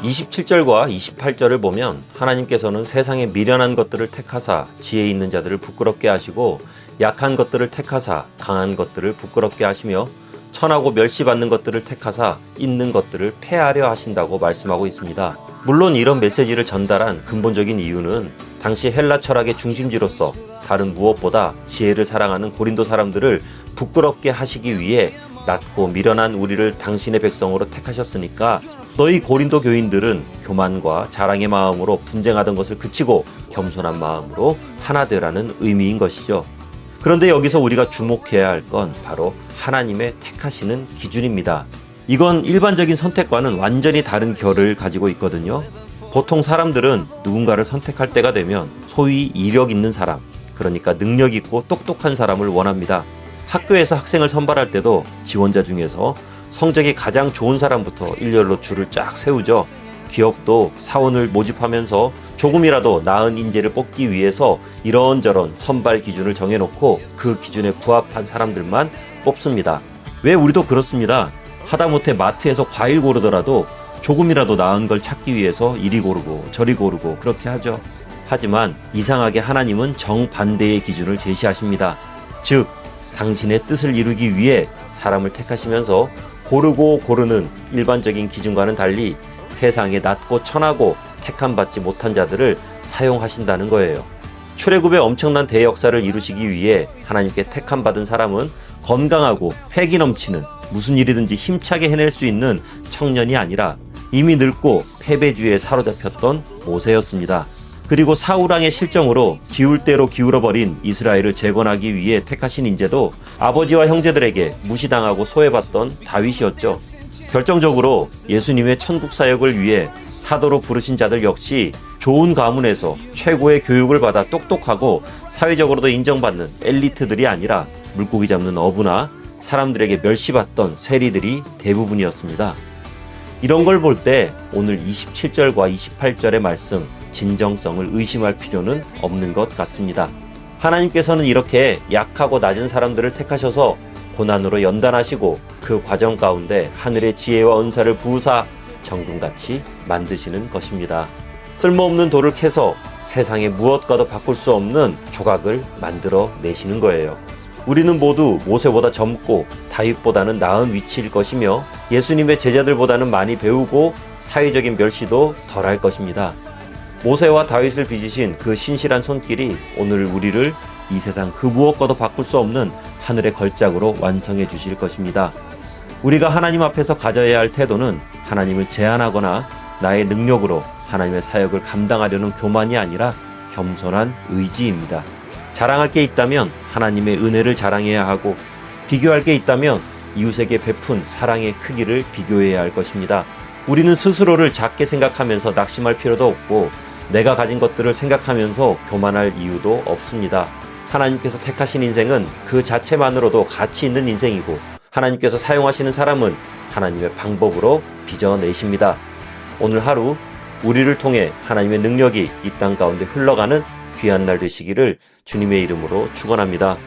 27절과 28절을 보면 하나님께서는 세상의 미련한 것들을 택하사 지혜 있는 자들을 부끄럽게 하시고 약한 것들을 택하사 강한 것들을 부끄럽게 하시며 천하고 멸시받는 것들을 택하사 있는 것들을 폐하려 하신다고 말씀하고 있습니다. 물론 이런 메시지를 전달한 근본적인 이유는 당시 헬라 철학의 중심지로서 다른 무엇보다 지혜를 사랑하는 고린도 사람들을 부끄럽게 하시기 위해 낮고 미련한 우리를 당신의 백성으로 택하셨으니까 너희 고린도 교인들은 교만과 자랑의 마음으로 분쟁하던 것을 그치고 겸손한 마음으로 하나 되라는 의미인 것이죠. 그런데 여기서 우리가 주목해야 할 건 바로 하나님의 택하시는 기준입니다. 이건 일반적인 선택과는 완전히 다른 결을 가지고 있거든요. 보통 사람들은 누군가를 선택할 때가 되면 소위 이력 있는 사람, 그러니까 능력 있고 똑똑한 사람을 원합니다. 학교에서 학생을 선발할 때도 지원자 중에서 성적이 가장 좋은 사람부터 일렬로 줄을 쫙 세우죠. 기업도 사원을 모집하면서 조금이라도 나은 인재를 뽑기 위해서 이런저런 선발 기준을 정해놓고 그 기준에 부합한 사람들만 뽑습니다. 왜 우리도 그렇습니다. 하다못해 마트에서 과일 고르더라도 조금이라도 나은 걸 찾기 위해서 이리 고르고 저리 고르고 그렇게 하죠. 하지만 이상하게 하나님은 정반대의 기준을 제시하십니다. 즉 당신의 뜻을 이루기 위해 사람을 택하시면서 고르고 고르는 일반적인 기준과는 달리 세상에 낮고 천하고 택함받지 못한 자들을 사용하신다는 거예요. 출애굽의 엄청난 대역사를 이루시기 위해 하나님께 택함받은 사람은 건강하고 패기 넘치는 무슨 일이든지 힘차게 해낼 수 있는 청년이 아니라 이미 늙고 패배주의에 사로잡혔던 모세였습니다. 그리고 사울왕의 실정으로 기울 대로 기울어버린 이스라엘을 재건하기 위해 택하신 인재도 아버지와 형제들에게 무시당하고 소외받던 다윗이었죠. 결정적으로 예수님의 천국 사역을 위해 사도로 부르신 자들 역시 좋은 가문에서 최고의 교육을 받아 똑똑하고 사회적으로도 인정받는 엘리트들이 아니라 물고기 잡는 어부나 사람들에게 멸시받던 세리들이 대부분이었습니다. 이런 걸 볼 때 오늘 27절과 28절의 말씀 진정성을 의심할 필요는 없는 것 같습니다. 하나님께서는 이렇게 약하고 낮은 사람들을 택하셔서 고난으로 연단하시고 그 과정 가운데 하늘의 지혜와 은사를 부으사 정금같이 만드시는 것입니다. 쓸모없는 돌을 캐서 세상에 무엇과도 바꿀 수 없는 조각을 만들어 내시는 거예요. 우리는 모두 모세보다 젊고 다윗보다는 나은 위치일 것이며 예수님의 제자들보다는 많이 배우고 사회적인 멸시도 덜할 것입니다. 모세와 다윗을 빚으신 그 신실한 손길이 오늘 우리를 이 세상 그 무엇과도 바꿀 수 없는 하늘의 걸작으로 완성해 주실 것입니다. 우리가 하나님 앞에서 가져야 할 태도는 하나님을 제한하거나 나의 능력으로 하나님의 사역을 감당하려는 교만이 아니라 겸손한 의지입니다. 자랑할 게 있다면 하나님의 은혜를 자랑해야 하고 비교할 게 있다면 이웃에게 베푼 사랑의 크기를 비교해야 할 것입니다. 우리는 스스로를 작게 생각하면서 낙심할 필요도 없고 내가 가진 것들을 생각하면서 교만할 이유도 없습니다. 하나님께서 택하신 인생은 그 자체만으로도 가치 있는 인생이고 하나님께서 사용하시는 사람은 하나님의 방법으로 빚어내십니다. 오늘 하루 우리를 통해 하나님의 능력이 이 땅 가운데 흘러가는 귀한 날 되시기를 주님의 이름으로 축원합니다.